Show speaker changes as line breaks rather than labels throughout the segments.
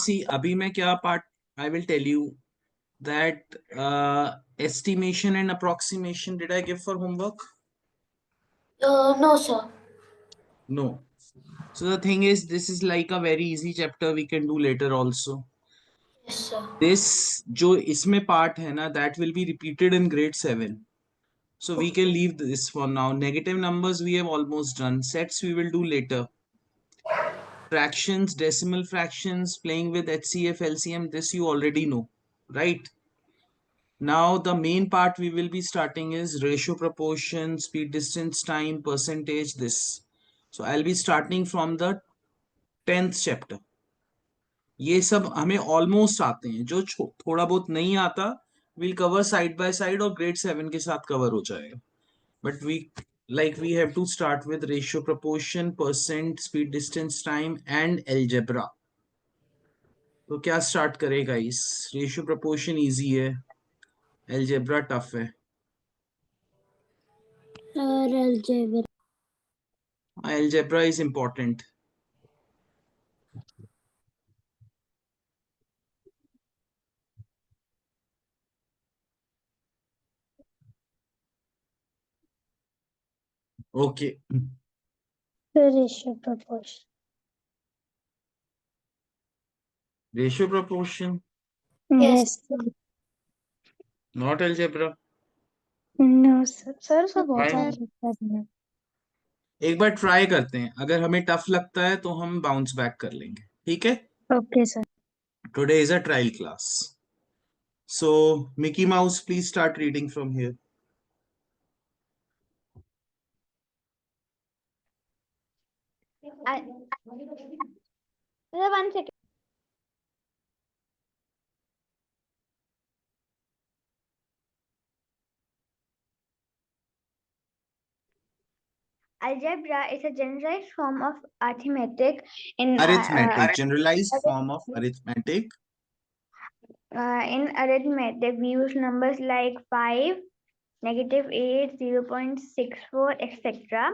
see, अभी मैं क्या part I will tell you that estimation and approximation. Did I give for homework?
No, sir.
No. So the thing is, this is like a very easy chapter we can do later also.
Yes, sir.
This जो इसमें part है ना, that will be repeated in grade 7. So we can leave this for now. Negative numbers we have almost done. Sets we will do later. Fractions, decimal fractions, playing with HCF, LCM, this you already know, right? Now the main part we will be starting is ratio, proportion, speed, distance, time, percentage, this. So I'll be starting from the 10th chapter. ये सब हमें almost आते हैं, जो थोड़ा बहुत नहीं आता will cover side by side और ग्रेड 7 के साथ कवर हो जाएगा. But we have to start with ratio, proportion, percent, speed, distance, time and algebra. तो क्या स्टार्ट करेगा इस रेशियो प्रोपोर्शन इजी है, algebra टफ है. Algebra is important. Okay.
Ratio proportion.
Ratio proportion,
Yes.
not algebra.
No, sir. Sir, बहुत
Fine.
सारे
एक बार try करते हैं, अगर हमें टफ लगता है तो हम बाउंस बैक कर लेंगे, ठीक है?
Okay, sir.
Today is a trial class. So Mickey Mouse, please start reading from here.
One second. Algebra is a generalized form of arithmetic
Arithmetic, generalized form of arithmetic.
In arithmetic, we use numbers like 5, -8, 0.64, etc.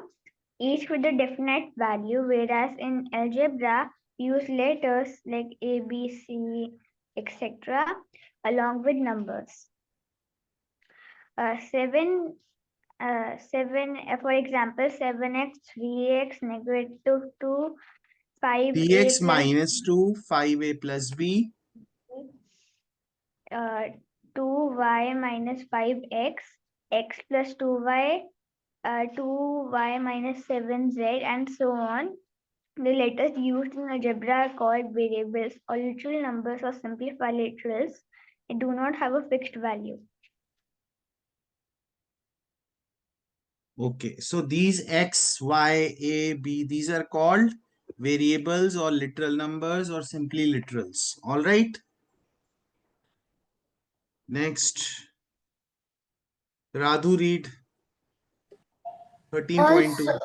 each with a definite value, whereas in algebra, we use letters like A, B, C, etc. along with numbers. 7, for example, 7x, 3x, -2, 5a
3x
plus
minus 2, 5a plus b.
2y minus 5x, x plus 2y, 2y minus 7z, and so on. The letters used in algebra are called variables or literal numbers or simplified literals. They do not have a fixed value.
Okay, so these x, y, a, b, these are called variables or literal numbers or simply literals. All right. Next, Radhu, read 13.2.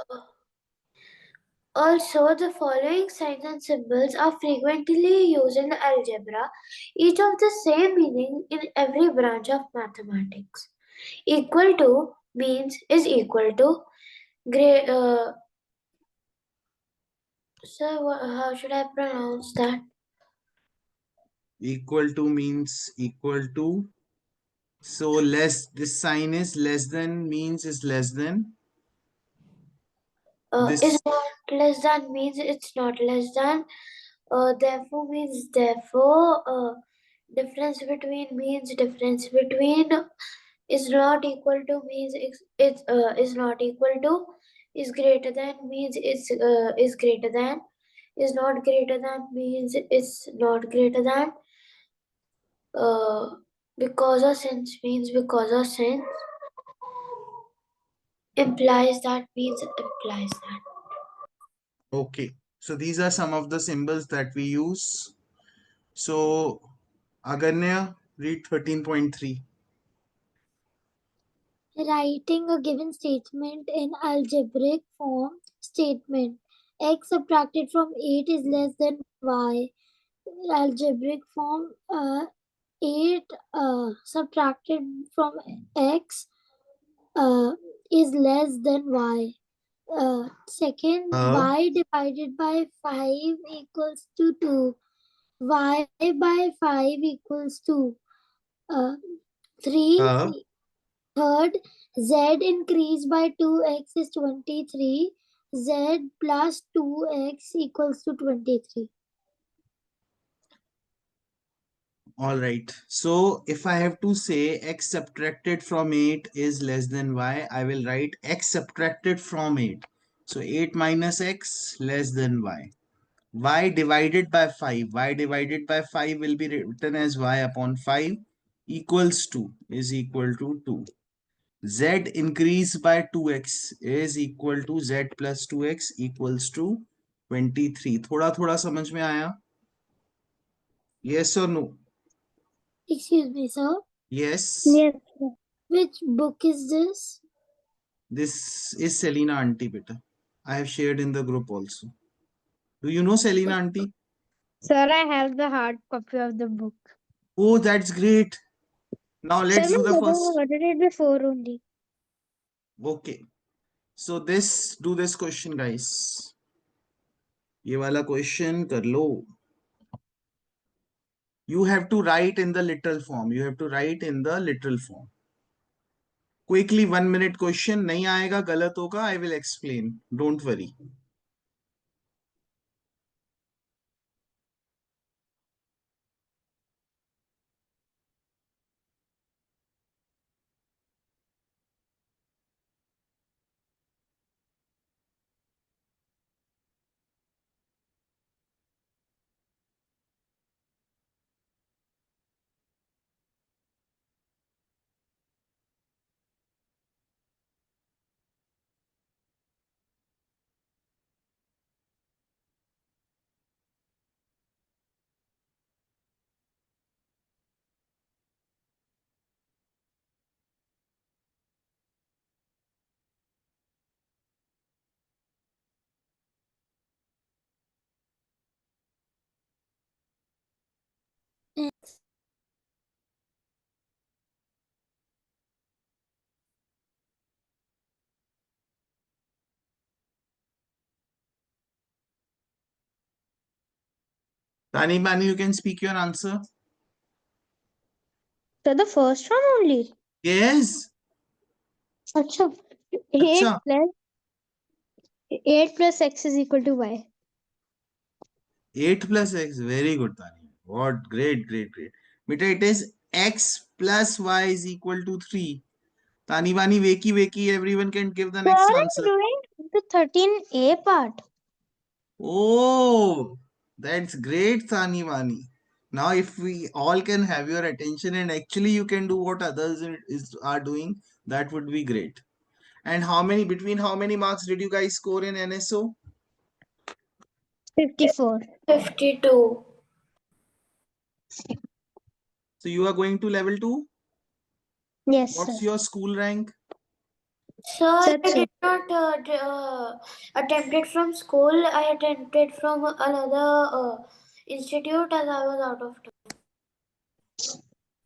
Also, the following signs and symbols are frequently used in algebra, each of the same meaning in every branch of mathematics. Equal to means is equal to. Sir, how should I pronounce that?
Equal to means equal to. So less, this sign is less than, means is less than.
Is not less than means it's not less than. Therefore means therefore. Difference between means difference between. Is not equal to means it's is not equal to. Is greater than means it's is greater than. Is not greater than means it's not greater than. Because of since means because of since. Implies that means implies that.
Okay, so these are some of the symbols that we use. So Aganya, read 13.3.
Writing a given statement in algebraic form. Statement: x subtracted from 8 is less than y. Algebraic form: 8 subtracted from x is less than y. Second, y divided by 5 equals to 2. y by 5 equals to uh, 3.
Uh,
Third, z increased by 2x is 23. Z plus 2x equals to 23.
all right. So if I have to say x subtracted from 8 is less than y, I will write x subtracted from 8. So 8 minus x less than y. Y divided by 5. Y divided by 5 will be written as y upon 5 equals to is equal to 2. Z increased by 2x is equal to z plus 2x equals to 23. थोड़ा थोड़ा समझ में आया? Yes or no?
Excuse me, sir.
Yes.
Yes, sir. Which book is this?
This is Selena auntie beta. I have shared in the group also. Do you know Selena auntie?
Sir, I have the hard copy of the book.
Oh, that's great. Now
Sir,
let's
my
do the
mother
first.
ordered it before only.
Okay. So this do this question guys. ये वाला question कर लो. You have to write in the literal form. You have to write in the literal form. Quickly 1 minute question. नहीं आएगा गलत होगा. I will explain. Don't worry. Tani Bani, you can speak your answer.
So the first one only.
Yes.
Acha.
अच्छा.
8 plus x is equal to y.
8 plus x. Very good, Tani. What? Great, great, great. Beta, it is x plus y is equal to 3. Tani Bani, wakey, wakey. Everyone can give the
Sir,
next
I'm
answer.
doing the 13a part.
Oh, that's great, Tani Bani. Now, if we all can have your attention and actually you can do what others are doing, that would be great. And between how many marks did you guys score in NSO?
54.
52.
So you are going to level 2?
Yes, sir.
What's your school rank?
Sir, I
Such
did not attempt it from school. I attempted from another institute as I was out of town.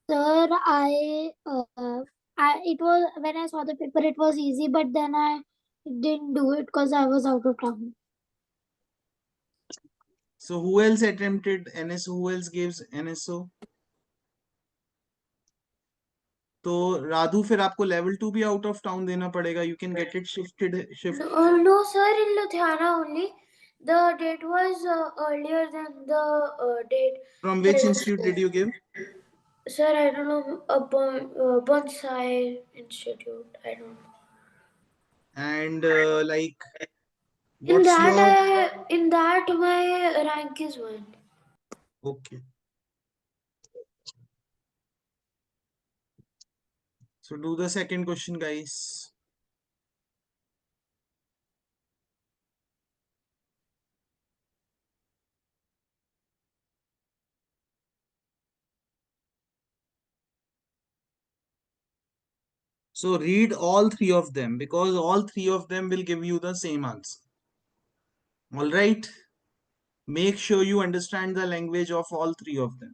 Sir, it was when I saw the paper, it was easy, but then I didn't do it because I was out of town.
So who else attempted NSO? Who else gives NSO? तो राधु फिर आपको level 2 भी out of town देना पड़ेगा. You can get it shift.
No, sir, in Ludhiana only. The date was earlier than the date.
From which institute did you give?
Sir, I don't know. Bonsai Institute. I don't know.
And like
In
what's
that,
your
my rank is 1.
okay. So do the second question, guys. So read all three of them because all three of them will give you the same answer. All right. Make sure you understand the language of all three of them.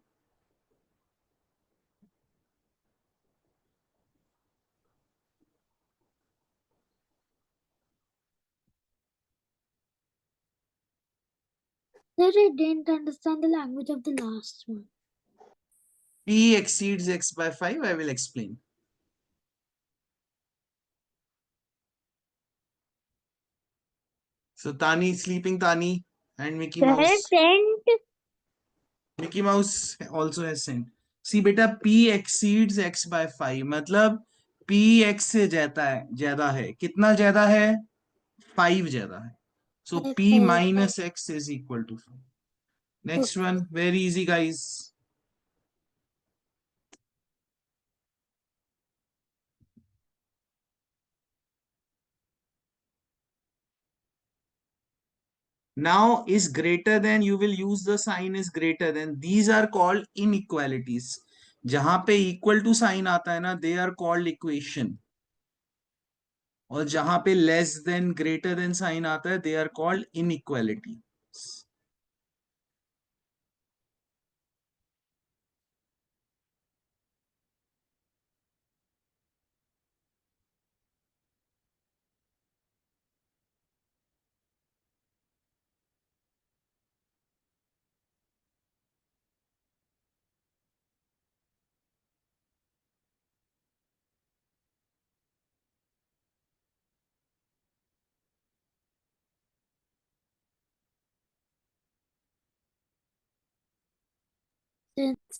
Sir, I didn't understand the language of the last one.
P exceeds x by 5. I will explain. So Tani is sleeping, Tani, and Mickey
Sir,
Mouse.
sent.
Mickey Mouse also has sent. See बेटा P exceeds x by 5 मतलब P x से ज्यादा है कितना ज्यादा है 5 ज्यादा है. So
Five,
P
five.
minus x is equal to 5. Next
Okay.
one, very easy guys. Now is greater than, you will use the sign is greater than. These are called inequalities. जहां पे equal to sign आता है ना, they are called equation. और जहां पे less than greater than sign आता है they are called inequality.
Since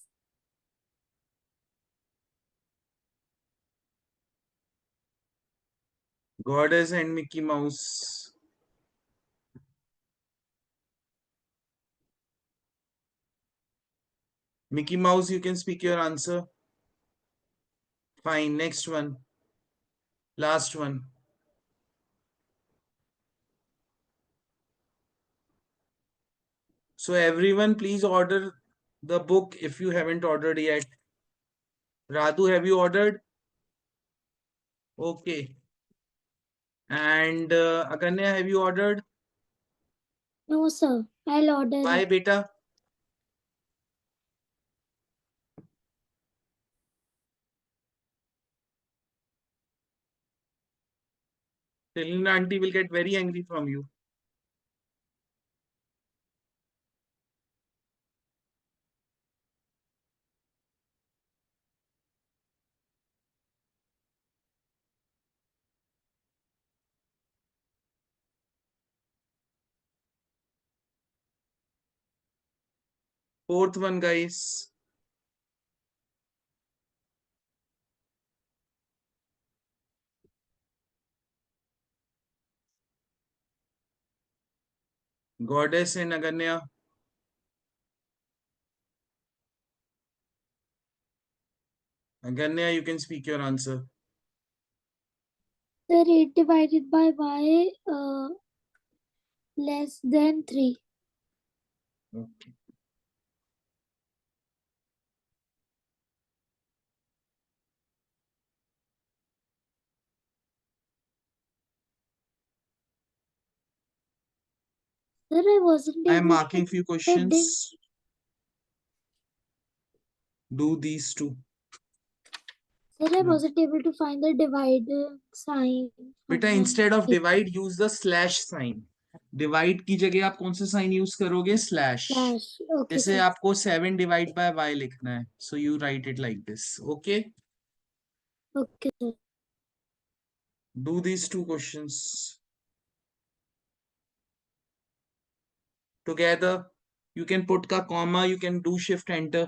Goddess and Mickey Mouse. Mickey Mouse, you can speak your answer. Fine. Next one. Last one. So everyone, please order the book if you haven't ordered yet. Radhu, have you ordered? Okay. And Aganya, have you ordered?
no, sir. I'll order
Why,
it.
beta? Selena auntie will get very angry from you. Fourth one, guys. Goddess and Aganya. Aganya, you can speak your answer.
Sir, 8 divided by y less than 3.
Okay.
Sir, I wasn't
I am
able to
marking few
ding.
questions. Do these two.
Sir, I
No.
wasn't able to find the dividing sign from
बेटा
the
instead of
equation.
Divide use the slash sign. Divide की जगह आप कौन सा sign use करोगे? Slash.
Slash. Okay,
जैसे
sir.
आपको 7 divide by y लिखना है, so you right it like this. Okay.
Okay, sir.
Do these two questions together. You can put ka comma, you can do shift enter.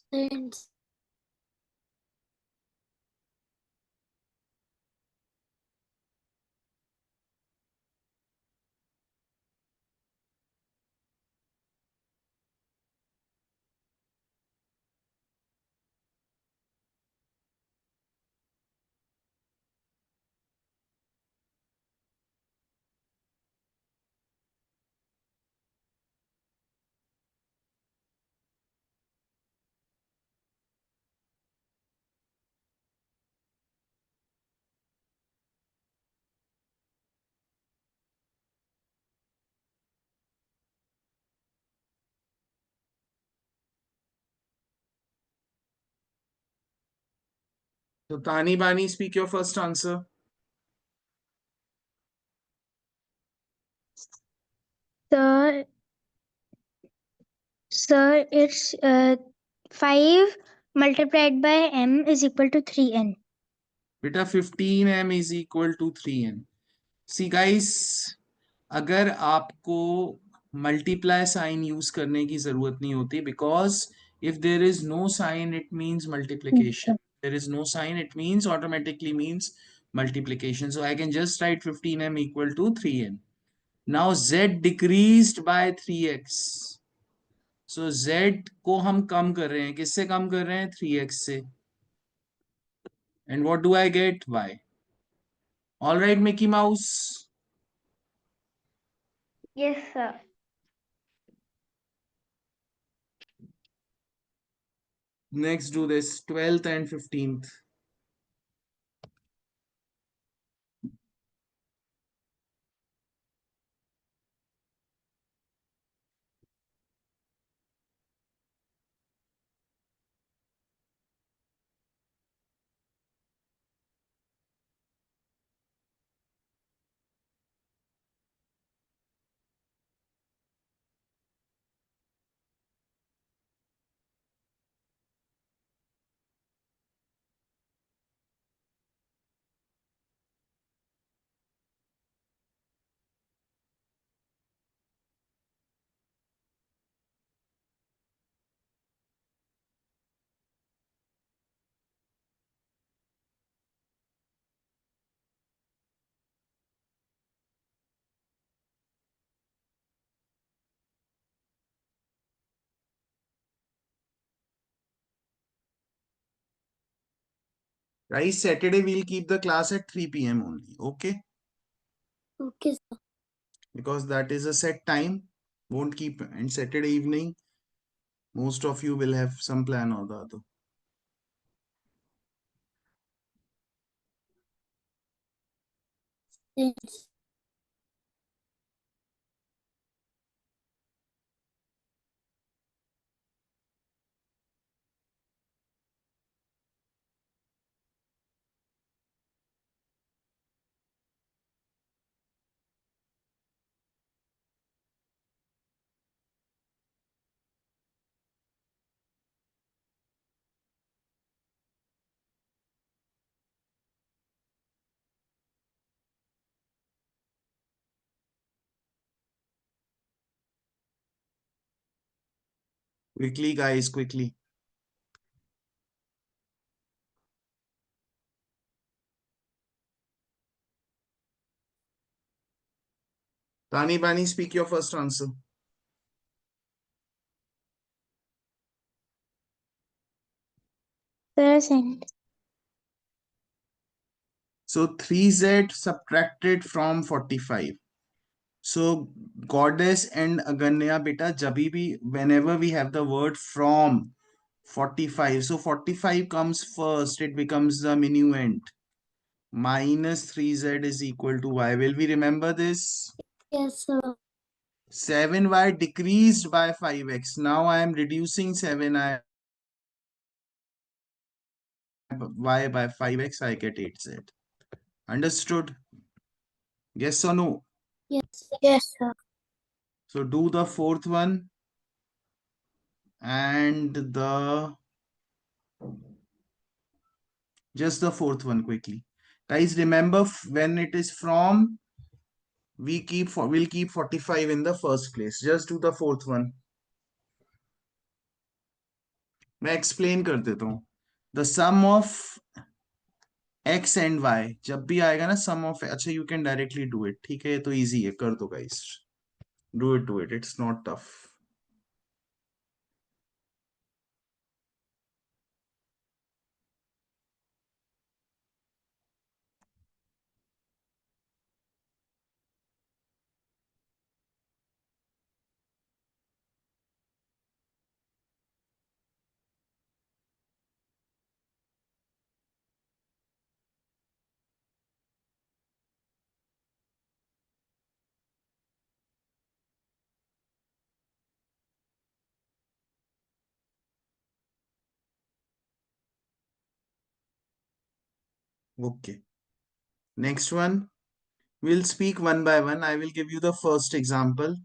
Science.
So Tani Bani, speak your first answer.
Sir, sir, it's 5 multiplied by m is equal to 3n.
Beta 15m is equal to 3n. See guys, अगर आपको multiply sign use करने की जरूरत नहीं होती because if there is no sign it means multiplication there is no sign it means automatically means multiplication. So I can just write 15m equal to 3n. Now z decreased by 3x. So z को हम कम कर रहे हैं, किससे कम कर रहे हैं? 3x से. And what do I get? Y. All right, Mickey Mouse.
Yes, sir.
Next do this 12th and 15th. Guys, Saturday we'll keep the class at 3 p.m. only. Okay?
Okay, sir.
Because that is a set time. Won't keep. And Saturday evening, most of you will have some plan or the other.
Yes.
Quickly, guys, quickly. Tani Bani, speak your first answer.
Percent.
So 3z subtracted from 45. So goddess and Aganya beta jabi bhi whenever we have the word from 45. So 45 comes first. It becomes the minuend. Minus 3z is equal to y. Will we remember this?
Yes, sir.
7y decreased by 5x. Now I am reducing 7y by 5x. I get 8z. Understood? Yes or no?
Yes. Yes, sir.
So do the fourth one and the just the fourth one quickly. Guys, remember when it is from, we'll keep 45 in the first place. Just do the fourth one. मैं explain कर देता हूँ. The sum of x and y जब भी आएगा ना sum of, अच्छा you can directly do it. ठीक है, ये तो इजी है, कर दो guys. Do it, it's not tough. Okay. Next one. We'll speak one by one. I will give you the first example.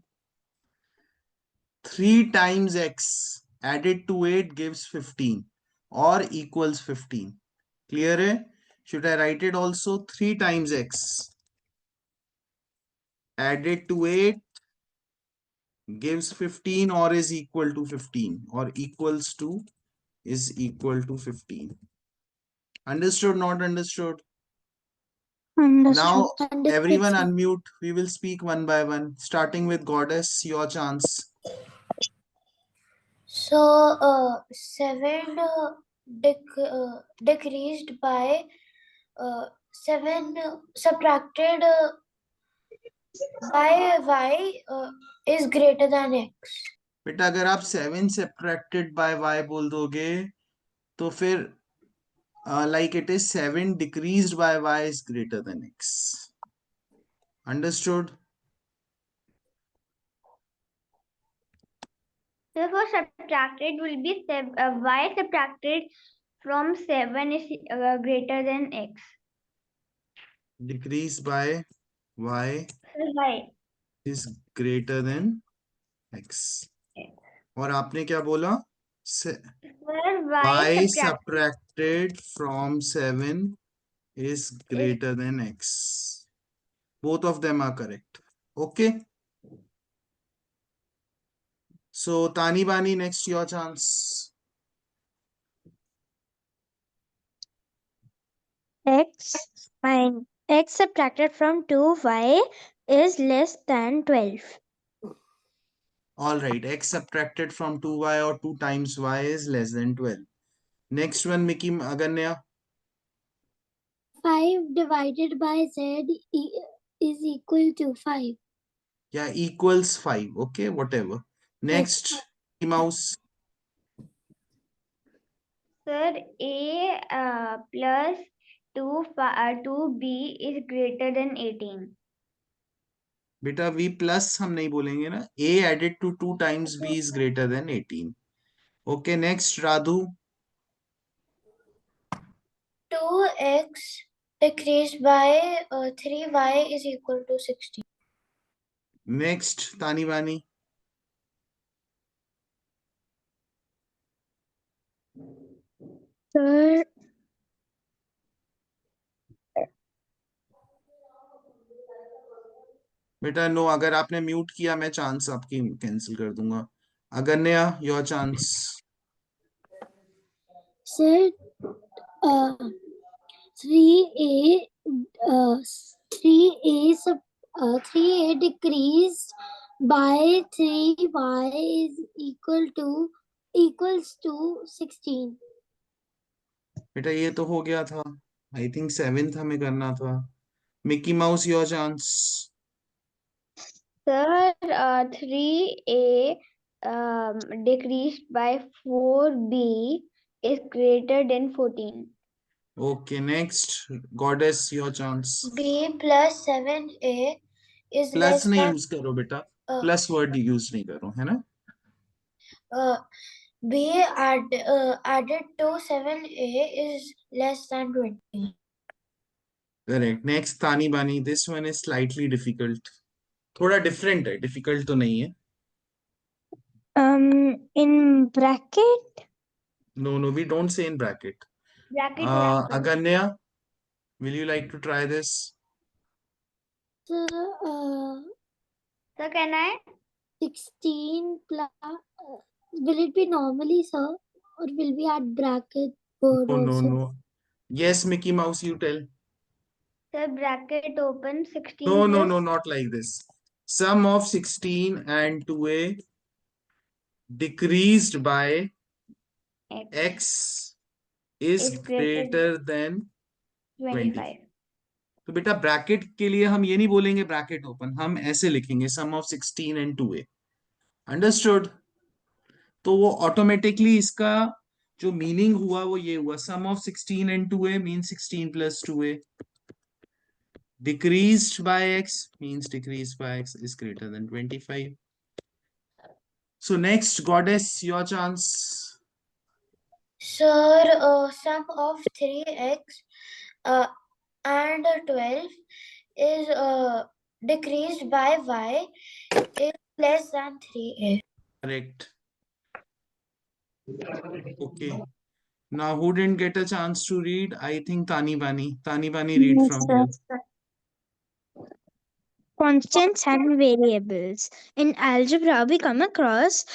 3 times x added to 8 gives 15 or equals 15. Clear hai? Should I write it also? 3 times x added to 8 gives 15 or is equal to 15 or equals to is equal to 15. Understood? Not understood?
Understood.
Now,
Understood,
everyone
sir.
unmute. We will speak one by one. Starting with Goddess, your chance.
So, 7 decreased by 7 subtracted by y is greater than x.
बेटा अगर आप 7 subtracted bye y बोल दोगे तो फिर like it is 7 decreased by y is greater than x. Understood?
Therefore, subtracted will be y subtracted from 7 is greater than x.
Decreased by y
Y.
is greater than x. और आपने क्या बोला?
Where y
y
subtracted
subtracted from 7 is
is
greater than x. Both of them are correct. Okay. So Tani Bani, next your chance.
x fine. X subtracted from 2y is less than 12.
All right, x subtracted from 2y or 2 times y is less than 12. Next one, Mickey Aganya.
5 divided by z is equal to 5.
Yeah, equals 5. Okay, whatever.
Yes.
Next, Mickey Mouse.
Sir, a plus 2b is greater than 18.
बेटा v plus हम नहीं बोलेंगे ना. a added to 2 times b is greater than 18. Okay, next, Radhu.
2x decreased by 3y is equal to 16.
Next, Tani Bani.
Sir,
बेटा no, अगर आपने mute किया मैं चांस आपकी कैंसिल कर दूंगा. अगन्या, your chance.
Sir, 3a uh, 3a sub 3a decreased by 3y is equals to 16.
बेटा ये तो हो गया था. आई थिंक 7th हमें करना था. Mickey mouse, your chance.
sir, 3a decreased by 4b is greater than 14.
Okay, next, Goddess, your chance.
b plus 7a is
plus
less
नहीं
than
यूज करो बेटा.
uh,
प्लस वर्ड यूज नहीं करो, है ना.
uh, b added to 7a is less than 20.
Correct. Next, तानी बानी. This one is slightly difficult. थोड़ा डिफरेंट है, डिफिकल्ट तो नहीं है.
In bracket,
no no, we don't say in bracket.
bracket.
अगन्या, will you like to try this?
So,
So can I?
16 plus will it be normally, sir? Or will we add bracket
No,
word
no,
also?
no. Yes, Mickey Mouse, you tell.
Sir, bracket open 16
No, no,
plus
no, not like this. Sum of 16 and 2a decreased by
x
x is
is greater
greater than 20.
25.
तो बेटा bracket के लिए हम ये नहीं बोलेंगे bracket open, हम ऐसे लिखेंगे सम ऑफ 16 एंड 2a. अंडरस्टूड? तो वो ऑटोमेटिकली इसका जो मीनिंग हुआ वो ये हुआ, sum of 16 and 2a mean 16 plus 2a. Decreased by x means decreased by x is greater than 25. So next, goddess, your chance.
Sir, sum of 3x and 12 is decreased by y is less than 3a.
Correct. Okay. Now, who didn't get a chance to read? I think Tani Bani. Tani Bani, read
Yes,
from
sir.
here.
Constants and variables. In algebra, we come across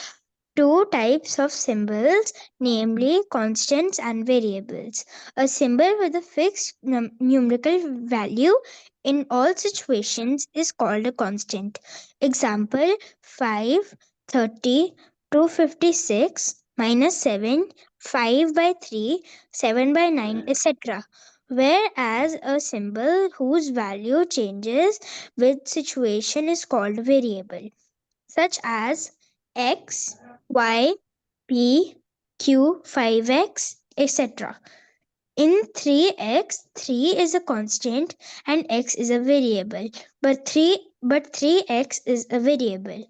two types of symbols, namely constants and variables. A symbol with a fixed numerical value in all situations is called a constant. Example 5, 30, 256, minus 7, 5 by 3, 7 by 9, etc. Whereas a symbol whose value changes with situation is called variable, such as x, y, p, q, 5x, etc. In 3x, 3 is a constant and x is a variable, but 3x is a variable.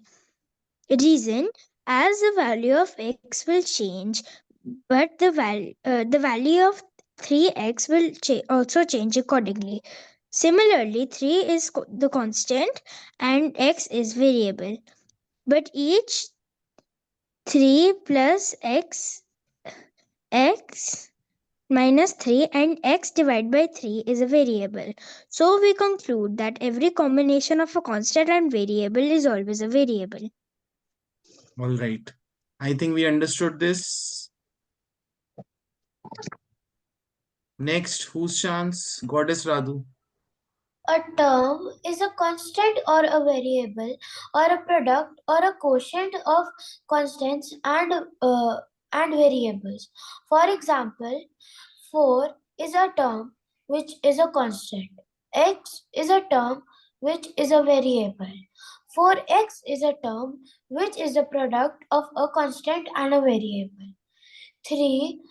Reason, as the value of x will change, but the value of 3x will also change accordingly. Similarly, 3 is the constant and x is variable, but each 3 plus x minus 3 and x divided by 3 is a variable. So we conclude that every combination of a constant and variable is always a variable.
All right. I think we understood this. Next, whose chance? Goddess Radhu.
A term is a constant or a variable or a product or a quotient of constants and variables. For example, 4 is a term which is a constant. X is a term which is a variable. 4x is a term which is a product of a constant and a variable. 3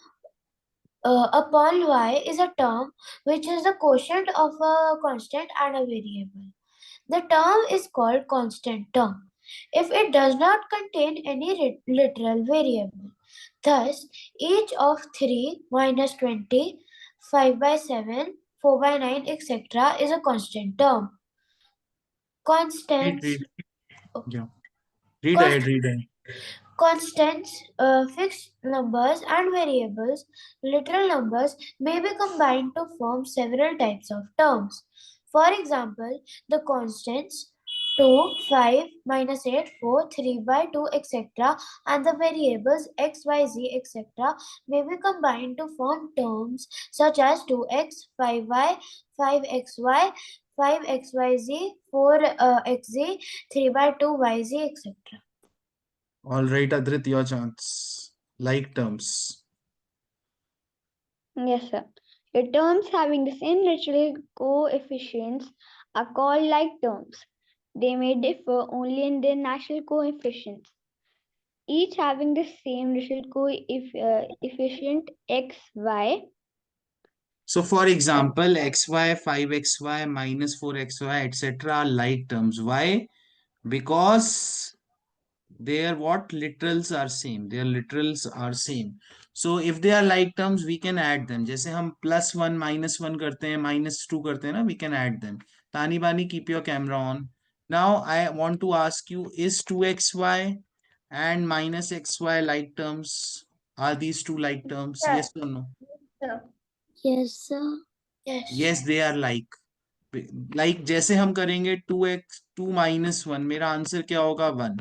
upon y is a term which is the quotient of a constant and a variable. The term is called constant term if it does not contain any literal variable. Thus, each of 3 minus 20, 5 by 7, 4 by 9, etc. is a constant term.
Read,
Constants.
read. Yeah. Read
Const-
ahead, read ahead.
Constants, fixed numbers, and variables, literal numbers, may be combined to form several types of terms. For example, the constants 2, 5, minus 8, 4, 3 by 2, etc., and the variables x, y, z, etc., may be combined to form terms such as 2x, 5y, 5xy, 5xyz, 4xz, 3 by 2, yz, etc.
All right, Adrit, your chance. Like terms.
Yes, sir. The terms having the same natural coefficients are called like terms. They may differ only in their natural coefficients, each having the same natural coefficient x, y.
So for example, xy, 5xy, minus 4xy, etc. are like terms. Why? Because their what literals are same. Their literals are same. So if they are like terms, we can add them. जैसे हम +1 -1 करते हैं, -2 करते हैं ना, we can add them. Tani Bani, keep your camera on. Now I want to ask you, is 2xy and minus xy like terms? Are these two like terms?
Sir,
Yes or no?
sir.
Yes, sir. Yes.
Yes, they are like जैसे हम करेंगे 2x 2 -1, मेरा answer क्या होगा 1.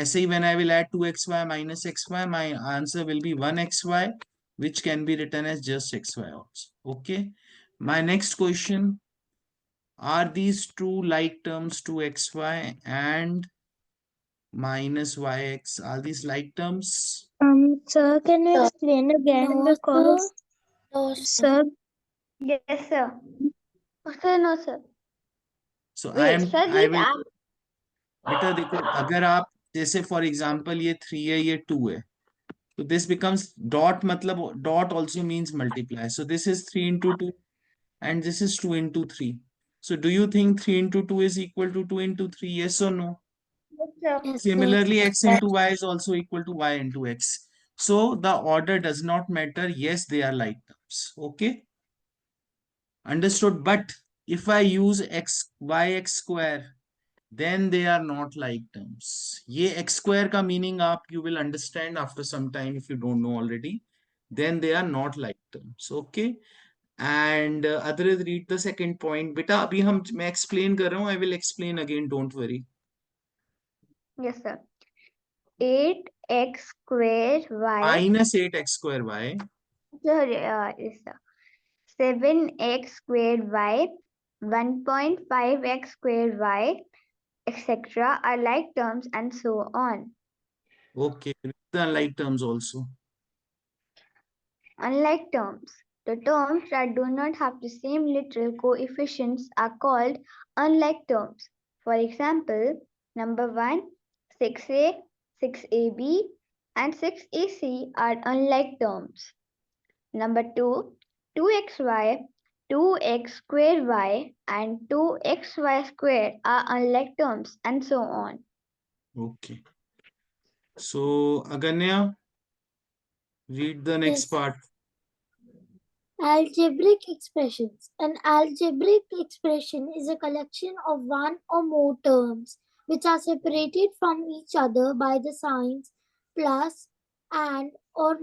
ऐसे ही when I will add 2xy minus xy, my answer will be 1xy, which can be written as just xy also. Okay. My next question, are these two like terms 2xy and minus yx? Are these like terms?
Sir, can you
Sir.
explain again?
No, sir.
Because,
No, sir.
sir,
Yes, sir. Oh, sir, no, sir.
So
Wait, sir,
I
these
will,
are
बेटा देखो, अगर आप जैसे for example ये 3 है, ये 2 है, तो दिस बिकम्स डॉट, मतलब dot also means multiply. So this is 3 into 2 and this is 2 into 3. So do you think 3 into 2 is equal to 2 into 3? Yes or no?
yes, sir.
Yes, sir.
Similarly, x into y is also equal to y into x. So the order does not matter. Yes, they are like terms. Okay, understood. But if I use x y x square, then they are not like terms. ये x square का meaning आप you will understand after some time if you don't know already. Then they are not like terms. Okay. And other read the second point. बेटा अभी मैं explain कर रहा हूँ. I will explain again. Don't worry.
Yes, sir. 8x square y.
Minus 8x square y.
Sorry, yes, sir. 7x square y, 1.5x square y, etc. are like terms and so on.
Okay. The unlike terms also.
Unlike terms, the terms that do not have the same literal coefficients are called unlike terms. For example, number 1, 6a, 6ab, and 6ac are unlike terms. Number 2, 2xy, 2x square y, and 2xy square are unlike terms, and so on.
Okay. So Aganya, read the next
Yes.
part.
Algebraic expressions. An algebraic expression is a collection of one or more terms which are separated from each other by the signs plus, and, or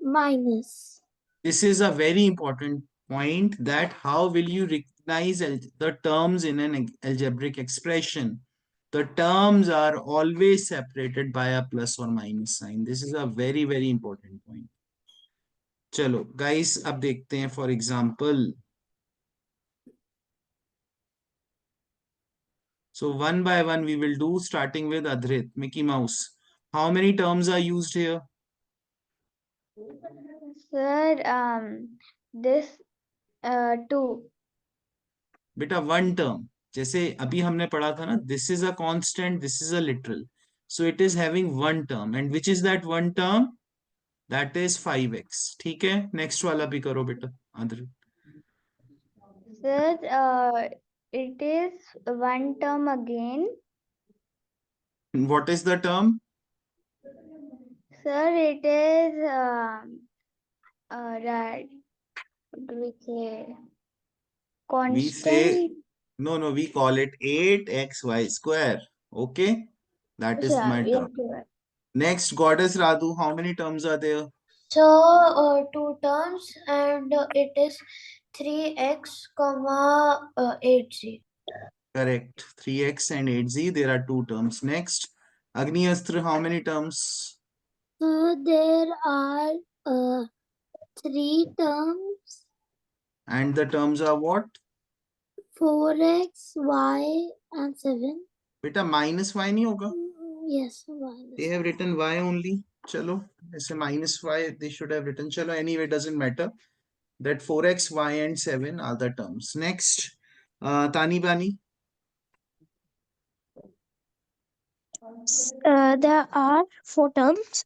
minus.
This is a very important point, that how will you recognize the terms in an algebraic expression. The terms are always separated by a plus or minus sign. This is a very very important point. चलो guys, अब देखते हैं. For example, so one by one we will do, starting with Adrit. Mickey Mouse, how many terms are used here?
Sir, this 2.
बेटा one term. जैसे अभी हमने पढ़ा था ना, this is a constant, this is a literal. So it is having one term, and which is that one term? That is 5x. ठीक है, next वाला भी करो बेटा. आदर,
Sir, it is one term again.
What is the term?
Sir, it is right. What do we say?
We say,
Constant.
no, we call it 8xy square. Okay, that is
Sir,
my
yes,
term.
sir.
Next, Goddess Radhu, how many terms are there?
So, two terms, and it is 3x, 8z.
Correct. 3x and 8z, there are two terms. Next, Agni Astra, how many terms?
So, there are 3 terms,
And the terms are what?
4x, y, and 7.
बेटा minus y नहीं होगा?
Yes,
They have written y only. चलो, ऐसे minus y they should have written. चलो, anyway, doesn't matter. That 4x, y and 7 are the terms. Next, Tani Bani.
there are four terms,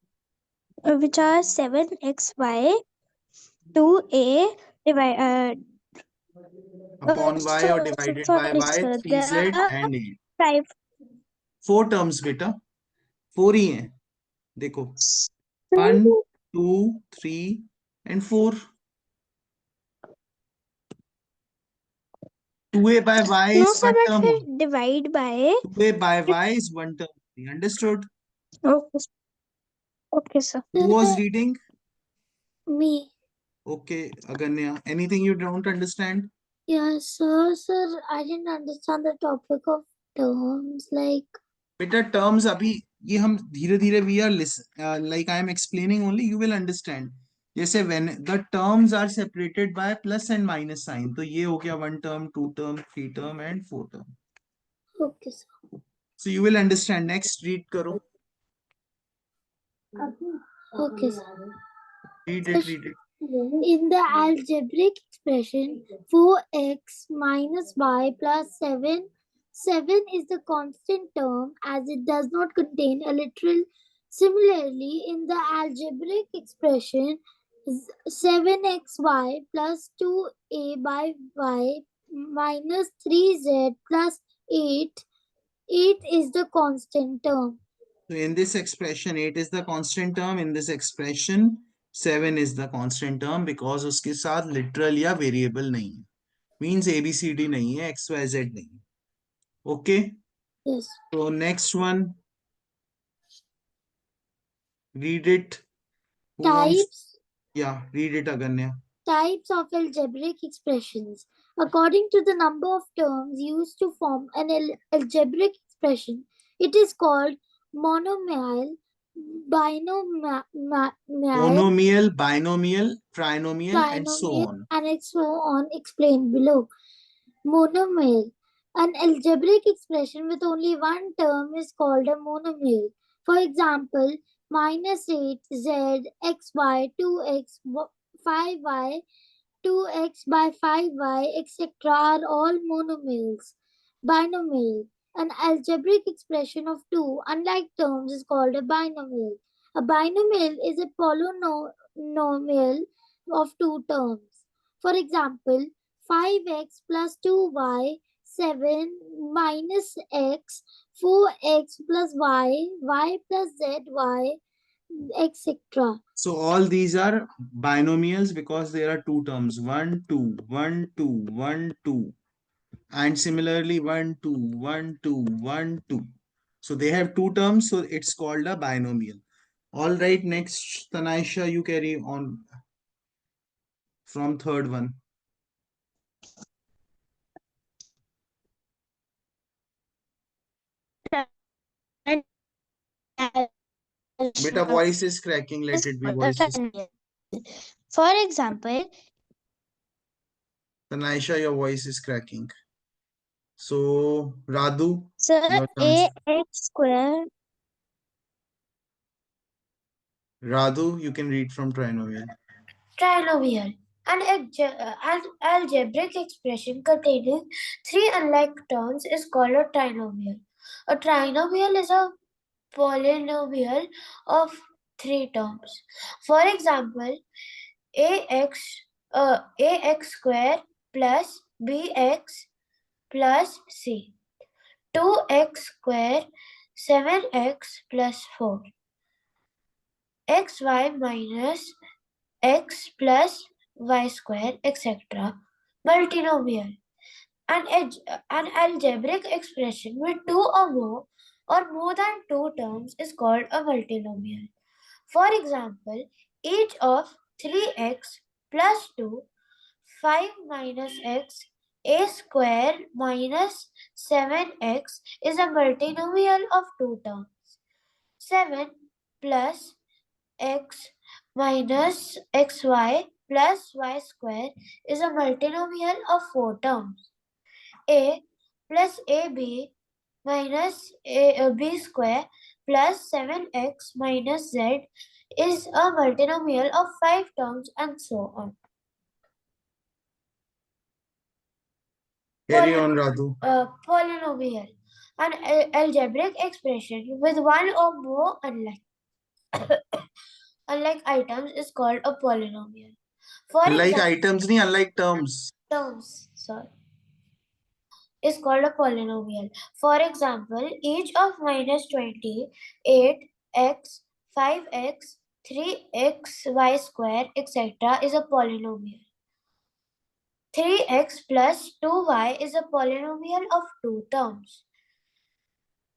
which are 7xy, 2a
Upon y or divided by
sorry,
y,
sir. There
3z
are
and 8.
5.
Four terms बेटा, 4 ही हैं. देखो, 1, 2, 3 and 4. 2a by y
No,
is
sir,
one
but
term
फिर
only.
divide by.
2a by y is one term only. Understood?
Okay, okay, sir.
Who was reading?
Me.
Okay, Aganya. Anything you don't understand?
Yes, sir, I didn't understand the topic of terms. Like,
बेटा terms अभी ये हम धीरे धीरे we are like I am explaining only, you will understand. जैसे when the terms are separated by plus and minus sign, तो ये हो गया 1 term, 2 term, 3 term and 4 term.
Okay, sir.
So you will understand. Next, read karo.
Okay, sir.
Read it, read it.
In the algebraic expression 4x minus y plus 7, 7 is the constant term as it does not contain a literal. Similarly, in the algebraic expression 7xy plus 2a by y minus 3z plus 8, 8 is the constant term.
So in this expression, 8 is the constant term. In this expression, 7 is the constant term because उसके साथ literal या variable नहीं है. Means ABCD नहीं है, XYZ नहीं है. Okay.
Yes.
So next one, read it. Who wants?
Types.
Yeah, read it, Aganya.
Types of algebraic expressions. According to the number of terms used to form an algebraic expression, it is called monomial, binomial,
Binomial, trinomial, and so on.
and so on explained below. Monomial. An algebraic expression with only one term is called a monomial. For example, minus 8z, xy, 2x, 5y, 2x by 5y, etc. are all monomials. Binomial. An algebraic expression of two unlike terms is called a binomial. A binomial is a polynomial of two terms. For example, 5x plus 2y, 7 minus x, 4x plus y plus z, etc.
So all these are binomials because there are two terms, 1, 2, 1, 2, 1, 2. And similarly 1, 2, 1, 2, 1, 2. So they have two terms, so it's called a binomial. All right, next, Tanaisha, you carry on from third one. Beta, voice is cracking, let it be, voice is.
For example,
Tanaisha, your voice is cracking. So, Radu,
sir,
your chance.
ax square.
Radu, you can read from trinomial.
Trinomial. An algebraic expression containing three unlike terms is called a trinomial. A trinomial is a polynomial of three terms. For example, ax square plus bx plus c. 2x square 7x plus 4. xy minus x plus y square, etc. Multinomial. An algebraic expression with two or more than two terms is called a multinomial. For example, each of 3x plus 2, 5 minus x, a square minus 7x is a multinomial of two terms. 7 plus x minus xy plus y square is a multinomial of four terms. A plus ab minus b square plus 7x minus z is a multinomial of five terms and so on.
Carry on, Radu.
Polynomial. An algebraic expression with one or more unlike items is called a polynomial. For
Unlike
example,
items, nahi, unlike terms.
Is called a polynomial. For example, each of minus 20, 8x, 5x, 3x, y square, etc. is a polynomial. 3x plus 2y is a polynomial of two terms.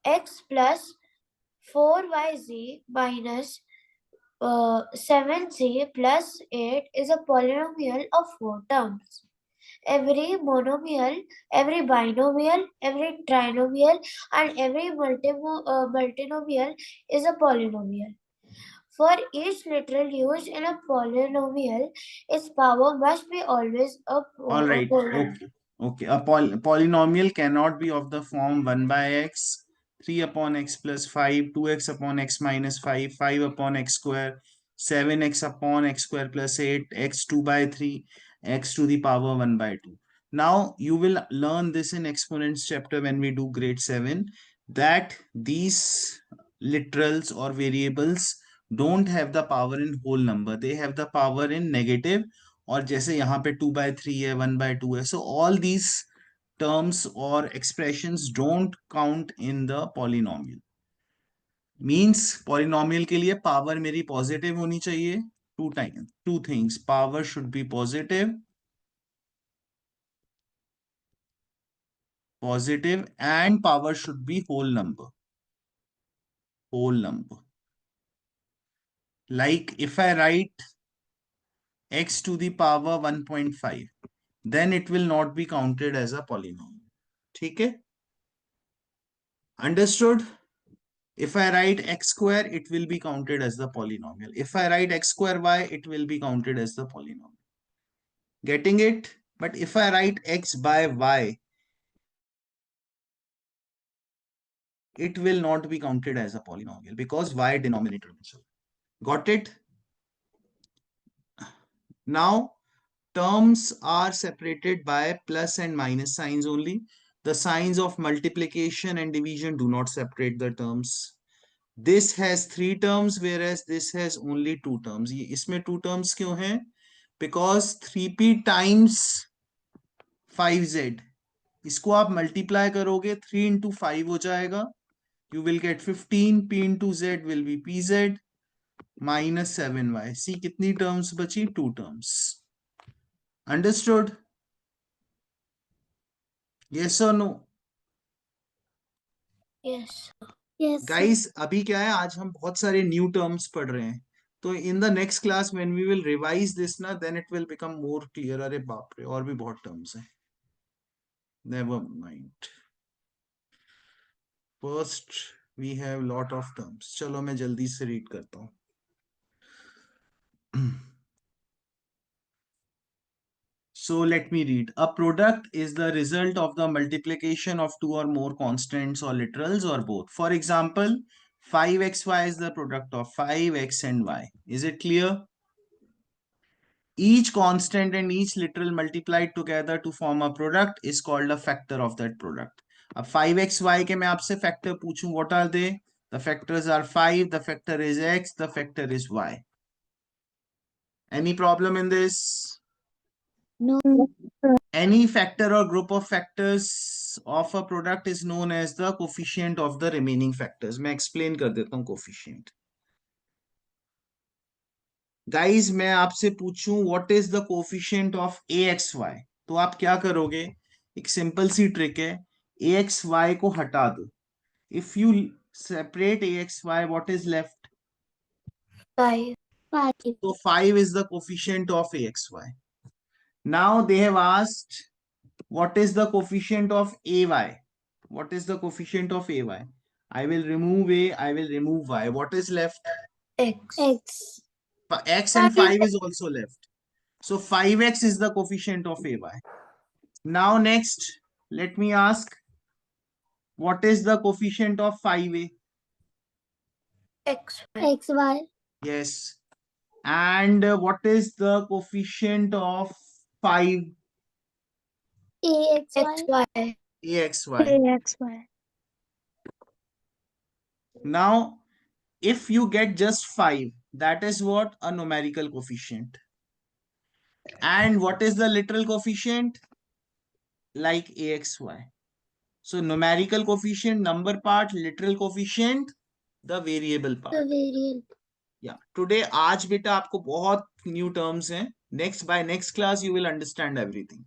X plus 4yz minus 7z plus 8 is a polynomial of four terms. every monomial, every binomial, every trinomial, and every multinomial is a polynomial. For each literal used in a polynomial, its power must be always a
All right.
whole number.
Okay. Okay. A polynomial cannot be of the form 1 by x, 3 upon x plus 5, 2x upon x minus 5, 5 upon x square, 7x upon x square plus 8, x 2 by 3, x to the power 1 by 2. Now, you will learn this in exponents chapter when we do grade 7, that these literals or variables don't have the power in whole number. They have the power in negative, और जैसे यहाँ पे 2/3 है, 1/2 है, so all these terms or expressions don't count in the polynomial. Means polynomial के लिए power मेरी positive होनी चाहिए. Two things, power should be positive and power should be whole number. Like if I write x to the power 1.5, then it will not be counted as a polynomial. ठीक है? Understood? If I write x square, it will be counted as the polynomial. If I write x square y, it will be counted as the polynomial. Getting it? But if I write x by y, it will not be counted as a polynomial because y denominator. Got it? Now, terms are separated by plus and minus signs only. The signs of multiplication and division do not separate the terms. This has 3 terms, whereas this has only 2 terms. ये इसमें 2 terms क्यों हैं? Because 3p times 5z, इसको आप multiply करोगे, 3 into 5 हो जाएगा. You will get 15, p into z will be pz minus 7y. See कितनी terms बची? 2 terms. Understood? Yes or no?
Yes.
Guys, अभी क्या है, आज हम बहुत सारे न्यू टर्म्स पढ़ रहे हैं. तो in the next class when we will revise this ना, then it will become more clear. अरे बाप रे, और भी बहुत टर्म्स हैं. Never mind. First we have lot of terms. चलो मैं जल्दी से रीड करता हूँ. So let me read. A product is the result of the multiplication of two or more constants or literals or both. For example, 5xy is the product of 5x and y. Is it clear? Each constant and each literal multiplied together to form a product is called a factor of that product. अब 5xy के मैं आपसे factor पूछूं, what are they? The factors are 5, the factor is x, the factor is y. Any problem in this?
No.
Any factor or group of factors of a product is known as the coefficient of the remaining factors. मैं explain कर देता हूँ coefficient. Guys, मैं आपसे पूछूं what is the coefficient of axy, तो आप क्या करोगे? एक सिंपल सी ट्रिक है, axy को हटा दो. If you separate axy, what is left?
5.
So 5 is the coefficient of axy. Now they have asked what is the coefficient of ay. What is the coefficient of ay? I will remove a, I will remove y. What is left?
X.
X and 5 is also left. So 5x is the coefficient of ay. Now next, let me ask, what is the coefficient of 5a?
X. XY.
Yes. And what is the coefficient of 5?
AXY.
Axy.
AXY.
Now, if you get just 5, that is what? A numerical coefficient. And what is the literal coefficient? Like axy. So numerical coefficient, number part, literal coefficient, the variable part.
The variable.
Yeah. Today, आज बेटा आपको बहुत new terms हैं. By next class, you will understand everything.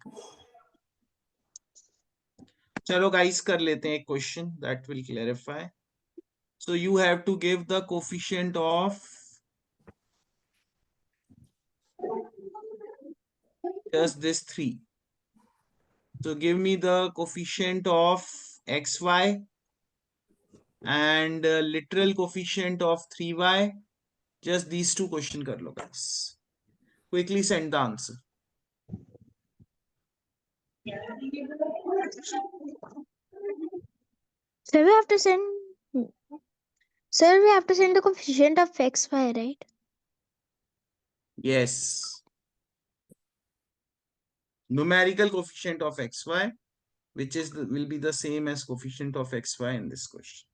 चलो guys, कर लेते हैं एक question that will clarify. So you have to give the coefficient of just this 3. So give me the coefficient of xy and literal coefficient of 3y. Just these two question kar lo guys. Quickly send the answer.
So we have to send. Sir, we have to send the coefficient of xy, right?
Yes. Numerical coefficient of xy, which is will be the same as coefficient of xy in this question.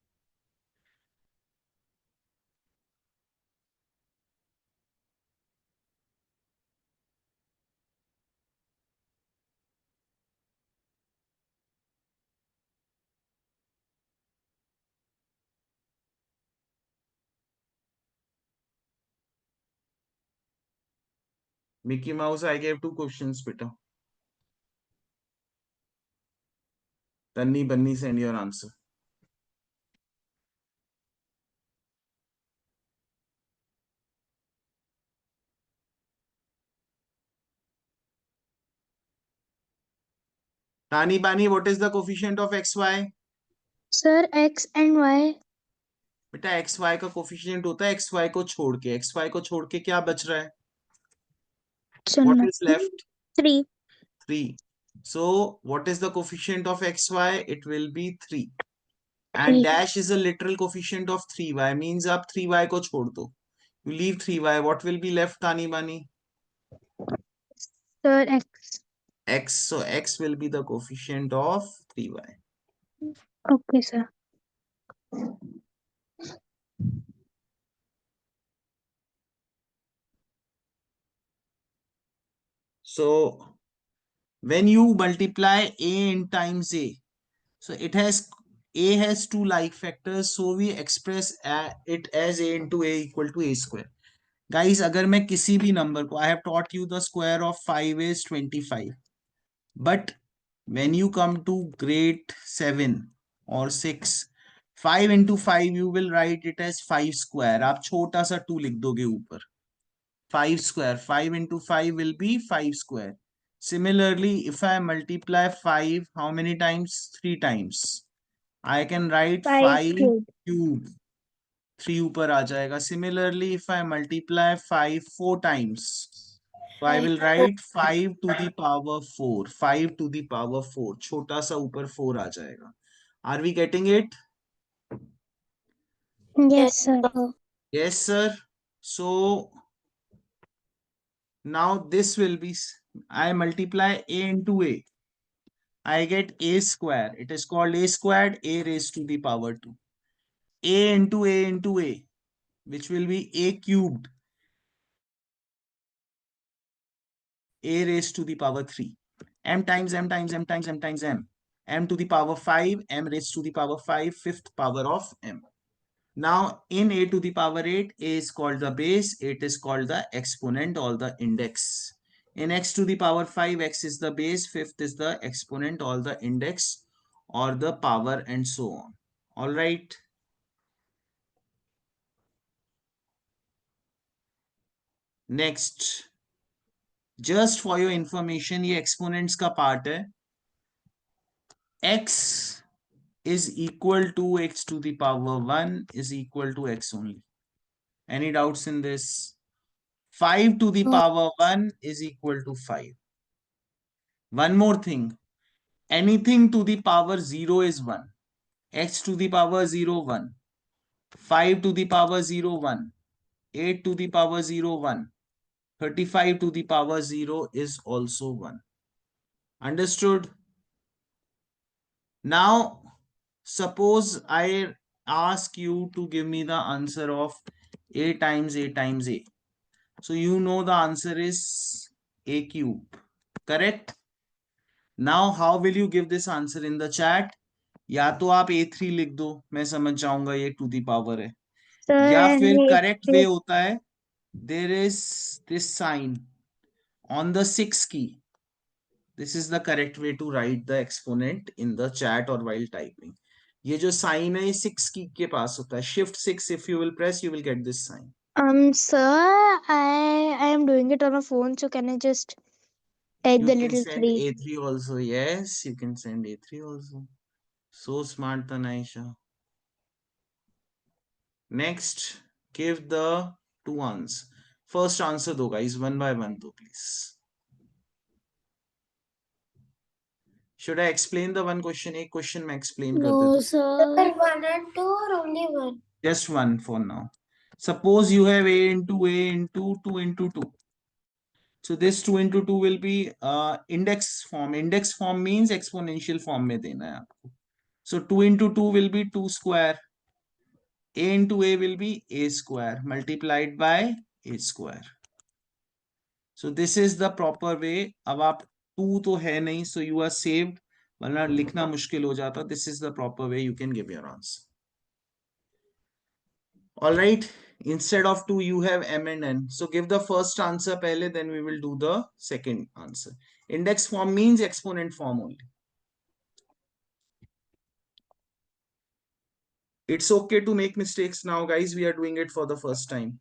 Mickey Mouse, I gave two questions, beta. Tanni Bunny, send your answer. Tani Bani, what is the coefficient of xy?
Sir, x and y.
बेटा xy का coefficient होता है xy को छोड़ के, xy को छोड़ के क्या बच रहा है?
So
What is
nothing.
left?
3.
3. So what is the coefficient of xy? It will be 3. And
3.
dash is a literal coefficient of 3y, means आप 3y को छोड़ दो. You leave 3y. What will be left, Tani Bani?
Sir, x.
X. So x will be the coefficient of 3y.
Okay, sir.
So when you multiply a in times a, so a has two like factors, so we express it as a into a equal to a square. Guys, अगर मैं किसी भी number को, I have taught you the square of 5 is 25. But when you come to grade 7 or 6, 5 into 5 you will write it as 5 square. आप छोटा सा 2 लिख दोगे ऊपर. 5 square. 5 into 5 will be 5 square. Similarly, if I multiply 5, how many times? 3 times. I can write
5
5
cube.
cube. 3 ऊपर आ जाएगा. Similarly, if I multiply 5 4 times, so I will write 5 to the power 4. 5 to the power 4. छोटा सा ऊपर 4 आ जाएगा. Are we getting it?
Yes,
Yes,
sir.
sir.
Yes, sir. So now this will be, I multiply a into a. I get a square. It is called a squared, a raised to the power 2. A into a, which will be a cubed, a raised to the power 3. M times m times m times m times m. M to the power 5, m raised to the power 5, fifth power of m. Now in a to the power 8, a is called the base, 8 is called the exponent or the index. In x to the power 5, x is the base, fifth is the exponent or the index or the power and so on. All right. Next, just for your information, ये exponents का part है. X is equal to x to the power 1 is equal to x only. Any doubts in this? 5 to the power 1 is equal to 5. One more thing. Anything to the power 0 is 1. X to the power 0, 1. 5 to the power 0, 1. 8 to the power 0, 1. 35 to the power 0 is also 1. Understood? Now, suppose I ask you to give me the answer of a times a times a. So you know the answer is a cube. Correct? Now, how will you give this answer in the chat? या तो आप a3 लिख दो, मैं समझ जाऊंगा ये to the power है.
Sir,
या
and
फिर
it,
करेक्ट वे होता है, there is this sign on the 6 key. This is the correct way to write the exponent in the chat or while typing. ये जो साइन है ये 6 की के पास होता है. Shift 6 if you will press you will get this sign.
sir, I am doing it on a phone, so can I just Like
You
the
can
little
send
three.
A3 also. Yes, you can send A3 also. So smart, Tanaisha. Next, give the two answers. First answer though, guys, one by one though, please. Should I explain the one question? एक question मैं explain कर देता
No,
हूँ.
sir. 1 and 2 or only one?
Just one for now. Suppose you have A into 2 into 2. So this 2 into 2 will be index form. Index form means exponential form में देना है आपको. So 2 into 2 will be 2 square. A into A will be A square multiplied by A square. So this is the proper way. अब आप 2 तो है नहीं, so you are saved. वरना लिखना मुश्किल हो जाता. This is the proper way you can give your answer. All right. Instead of 2, you have m and n. So give the first answer pehle, then we will do the second answer. Index form means exponent form only. It's okay to make mistakes now, guys. We are doing it for the first time.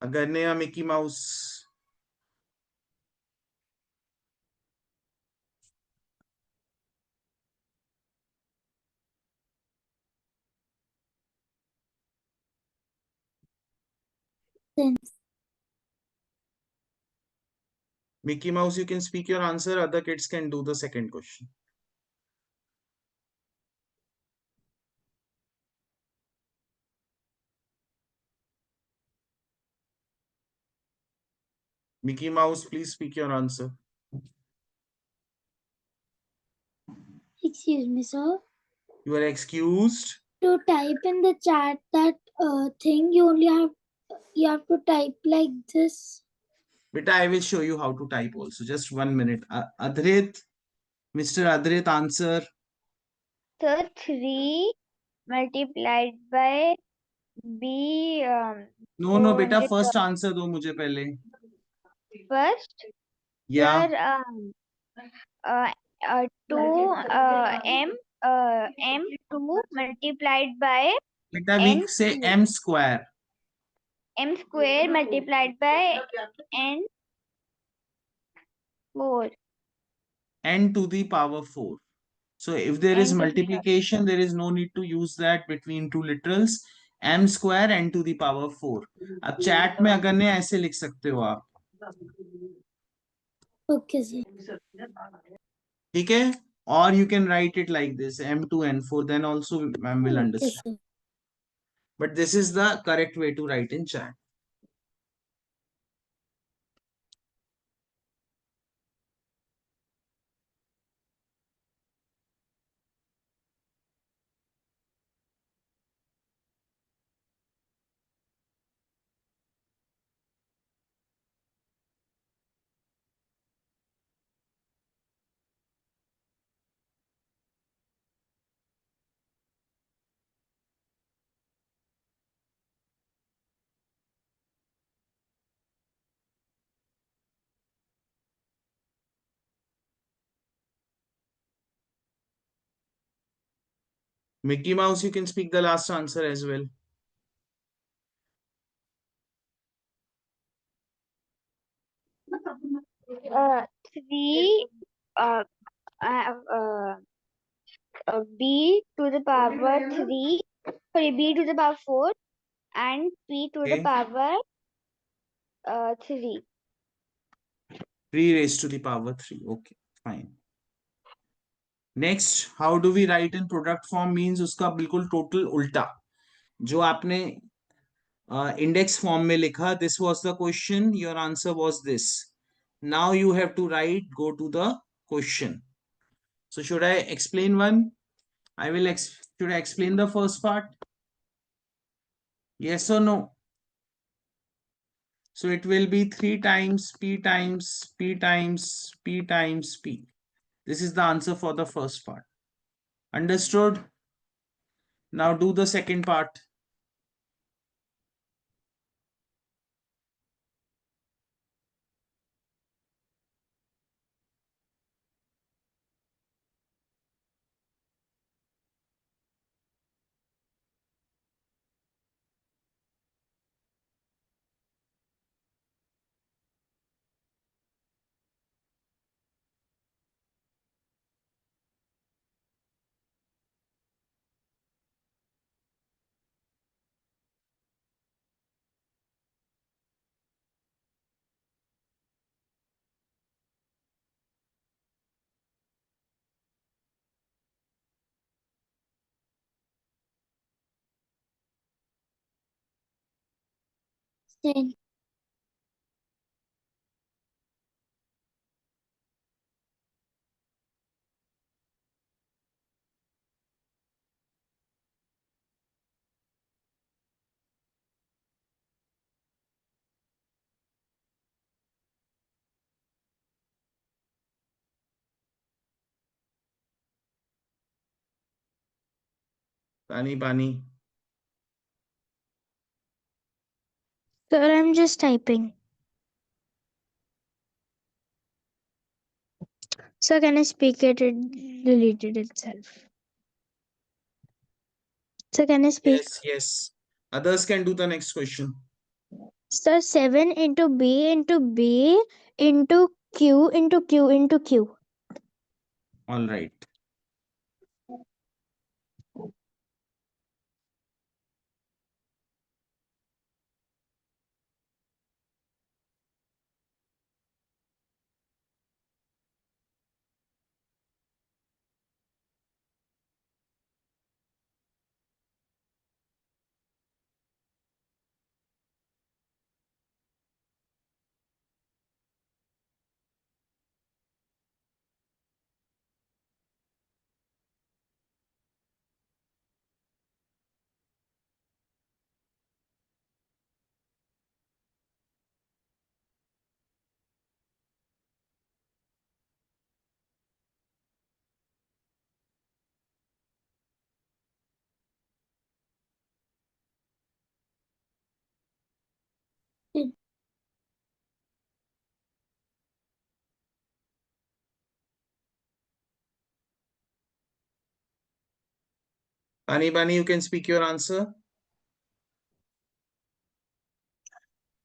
अगर नया Mickey mouse Mickey Mouse, you can speak your answer. Other kids can do the second question. Mickey Mouse, please speak your answer.
Excuse me, sir.
You are excused.
To type in the chat that thing, you have to type like this.
Beta, I will show you how to type also. Just 1 minute. Adrit, Mr. Adrit, answer.
So 3 multiplied by B.
No, beta, first answer do मुझे पहले.
First,
Yeah.
sir, 2 m2 multiplied by
Beta, we
n
say m square.
m square multiplied by n 4.
N to the power 4. So if there is
n to the
multiplication, there is no need to use that between two literals. M square n to the power 4. अब chat में अगर ने ऐसे लिख सकते हो आप.
Okay, sir.
ठीक है? Or you can write it like this, m to n4, then also ma'am will
Okay,
understand.
sir.
But this is the correct way to write in chat. Mickey Mouse, you can speak the last answer as well.
Three b to the power 3, sorry, b to the power 4 and p to the
Okay.
power 3.
3 raised to the power 3. Okay, fine. Next, how do we write in product form means उसका बिल्कुल total उल्टा. जो आपने index form में लिखा, this was the question, your answer was this. Now you have to write, go to the question. So should I explain one? Should I explain the first part? Yes or no? So it will be 3 times P times P times P times P. This is the answer for the first part. Understood? Now do the second part.
Then
Pani Pani.
Sir, I'm just typing. Sir, can I speak it? It deleted itself. Sir, can I speak?
Yes, yes. Others can do the next question.
Sir, 7 into B into B into Q into Q into Q.
All right. Pani Pani, you can speak your answer.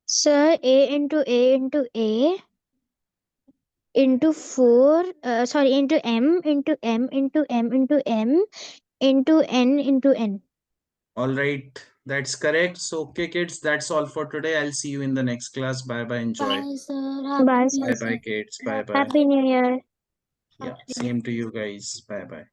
Sir, A into A into A into 4, into M into M into M into M into N into N.
All right. That's correct. So, okay, kids, that's all for today. I'll see you in the next class. Bye bye. Enjoy.
bye, sir.
Bye,
Happy
sir.
Bye bye, kids. Bye bye.
Happy New Year.
Yeah, same to you guys. Bye bye.